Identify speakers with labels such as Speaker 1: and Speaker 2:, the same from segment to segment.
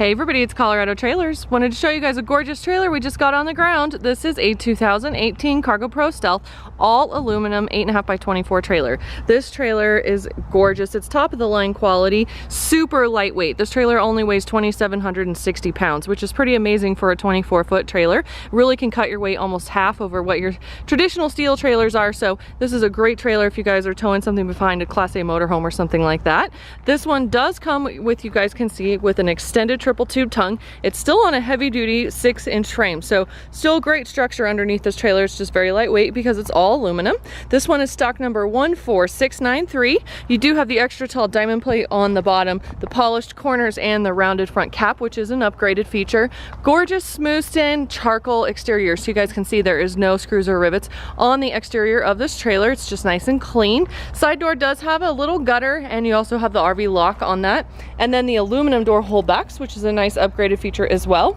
Speaker 1: Hey everybody, it's Colorado Trailers. Wanted to show you guys a gorgeous trailer we just got on the ground. This is a 2018 CargoPro Stealth, all aluminum 8.5 by 24 trailer. This trailer is gorgeous. It's top of the line quality, super lightweight. This trailer only weighs 2,760 pounds, which is pretty amazing for a 24-foot trailer. Really can cut your weight almost half over what your traditional steel trailers are, so this is a great trailer if you guys are towing something behind a Class A motorhome or something like that. This one does come with, you guys can see, with an extended triple tube tongue. It's still on a heavy duty 6-inch frame, so still great structure underneath this trailer. It's just very lightweight because it's all aluminum. This one is stock number 14693. You do have the extra tall diamond plate on the bottom, the polished corners, and the rounded front cap, which is an upgraded feature. Gorgeous smooth in charcoal exterior, so you guys can see there is no screws or rivets on the exterior of this trailer. It's just nice and clean. Side door does have a little gutter, and you also have the RV lock on that, and then the aluminum door holdbacks, which is a nice upgraded feature as well.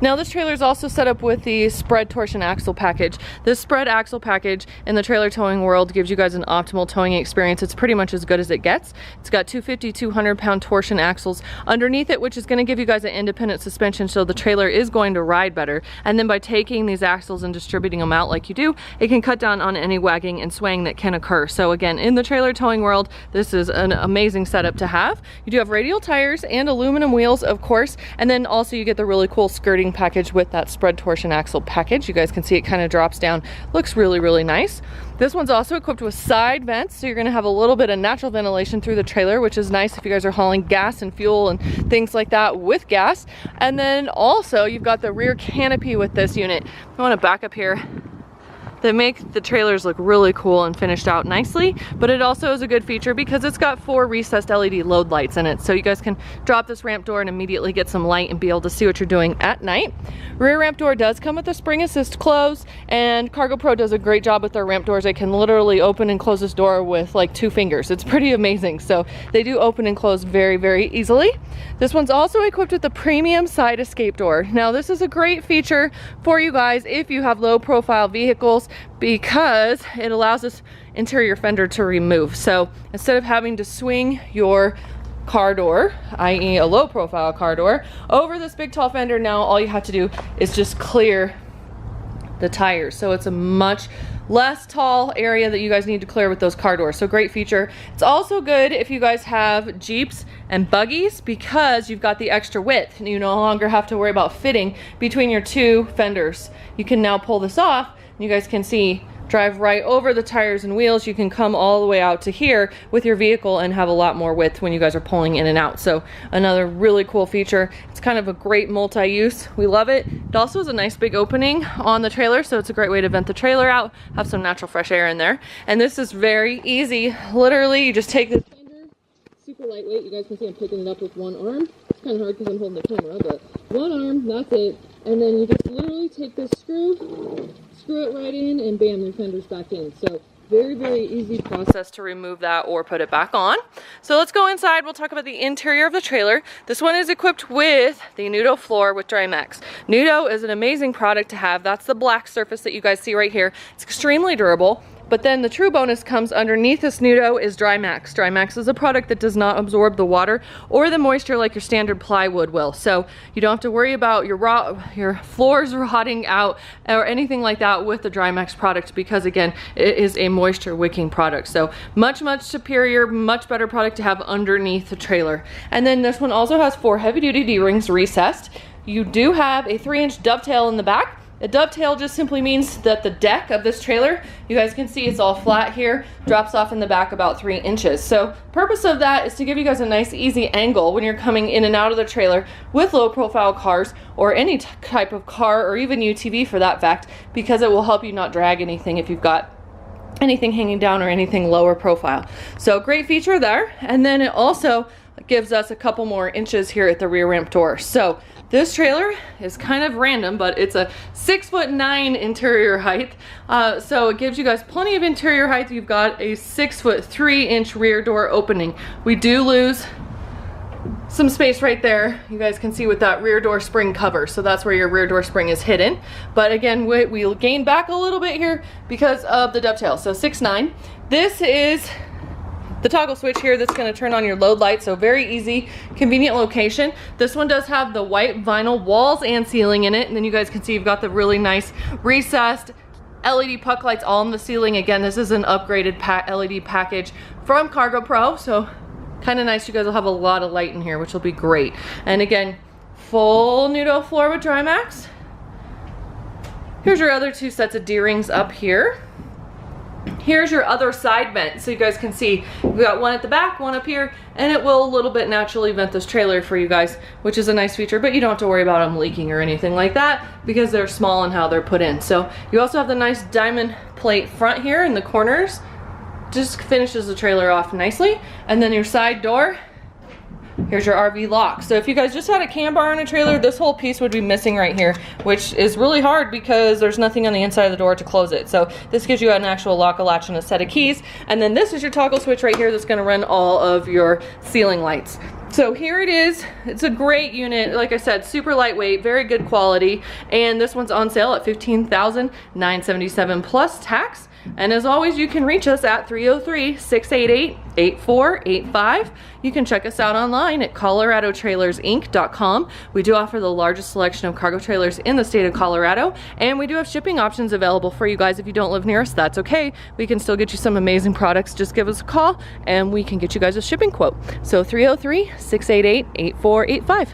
Speaker 1: Now this trailer is also set up with the spread torsion axle package. This spread axle package in the trailer towing world gives you guys an optimal towing experience. It's pretty much as good as it gets. It's got 250, 200-pound torsion axles underneath it, which is going to give you guys an independent suspension, so the trailer is going to ride better. And then by taking these axles and distributing them out like you do, it can cut down on any wagging and swaying that can occur. So again, in the trailer towing world, this is an amazing setup to have. You do have radial tires and aluminum wheels, of course, and then also you get the really cool skirting package with that spread torsion axle package. You guys can see it kind of drops down, looks really nice. This one's also equipped with side vents, so you're going to have a little bit of natural ventilation through the trailer, which is nice if you guys are hauling gas and fuel and things like that with gas. And then also you've got the rear canopy with this unit. I want to back up here. That make the trailers look really cool and finished out nicely, but it also is a good feature because it's got 4 recessed LED load lights in it, so you guys can drop this ramp door and immediately get some light and be able to see what you're doing at night. Rear ramp door does come with a spring assist close, and CargoPro does a great job with their ramp doors. They can literally open and close this door with like 2 fingers. It's pretty amazing, so they do open and close very easily. This one's also equipped with the premium side escape door. Now this is a great feature for you guys if you have low profile vehicles, because it allows this interior fender to remove. So instead of having to swing your car door, i.e. a low profile car door, over this big tall fender, now all you have to do is just clear the tires. So it's a much less tall area that you guys need to clear with those car doors. So great feature. It's also good if you guys have Jeeps and buggies, because you've got the extra width and you no longer have to worry about fitting between your 2 fenders. You can now pull this off. You guys can see, drive right over the tires and wheels. You can come all the way out to here with your vehicle and have a lot more width when you guys are pulling in and out. So another really cool feature. It's kind of a great multi-use. We love it. It also has a nice big opening on the trailer, so it's a great way to vent the trailer out, have some natural fresh air in there. And this is very easy. Literally, you just take this fender, super lightweight. You guys can see I'm picking it up with one arm. It's kind of hard because I'm holding the camera, but one arm, that's it. And then you just literally take this screw it right in, and bam, your fender's back in. So very easy process to remove that or put it back on. So let's go inside. We'll talk about the interior of the trailer. This one is equipped with the Nudo floor with Drymax. Nudo is an amazing product to have. That's the black surface that you guys see right here. It's extremely durable. But then the true bonus comes underneath this Nudo is Drymax. Drymax is a product that does not absorb the water or the moisture like your standard plywood will. So you don't have to worry about your floors rotting out or anything like that with the Drymax product, because again, it is a moisture wicking product. So much superior, much better product to have underneath the trailer. And then this one also has 4 heavy duty D-rings recessed. You do have a 3-inch dovetail in the back. A dovetail just simply means that the deck of this trailer, you guys can see it's all flat here, drops off in the back about 3 inches. So purpose of that is to give you guys a nice easy angle when you're coming in and out of the trailer with low profile cars or any type of car, or even UTV for that fact, because it will help you not drag anything if you've got anything hanging down or anything lower profile. So great feature there. And then it also gives us a couple more inches here at the rear ramp door. So this trailer is kind of random, but it's a 6'9" interior height. So it gives you guys plenty of interior height. You've got a 6'3" rear door opening. We do lose some space right there. You guys can see with that rear door spring cover. So that's where your rear door spring is hidden. But again, we'll gain back a little bit here because of the dovetail. So 6'9". This is the toggle switch here that's going to turn on your load light, so very easy, convenient location. This one does have the white vinyl walls and ceiling in it, and then you guys can see you've got the really nice recessed LED puck lights all in the ceiling. Again, this is an upgraded LED package from CargoPro, so kind of nice. You guys will have a lot of light in here, which will be great. And again, full Nudo floor with dry max. Here's your other two sets of D-rings up here. Here's your other side vent, so you guys can see we've got one at the back, one up here, and it will a little bit naturally vent this trailer for you guys, which is a nice feature, but you don't have to worry about them leaking or anything like that because they're small and how they're put in. So you also have the nice diamond plate front here in the corners, just finishes the trailer off nicely. And then your side door, here's your RV lock. So if you guys just had a cam bar on a trailer, this whole piece would be missing right here, which is really hard because there's nothing on the inside of the door to close it. So this gives you an actual lock, a latch, and a set of keys. And then this is your toggle switch right here that's gonna run all of your ceiling lights. So here it is. It's a great unit. Like I said, super lightweight, very good quality. And this one's on sale at $15,977 plus tax. And as always, you can reach us at 303-688-8485. You can check us out online at coloradotrailersinc.com. We do offer the largest selection of cargo trailers in the state of Colorado, and we do have shipping options available for you guys. If you don't live near us, that's okay. We can still get you some amazing products. Just give us a call and we can get you guys a shipping quote. So 303-688-8485.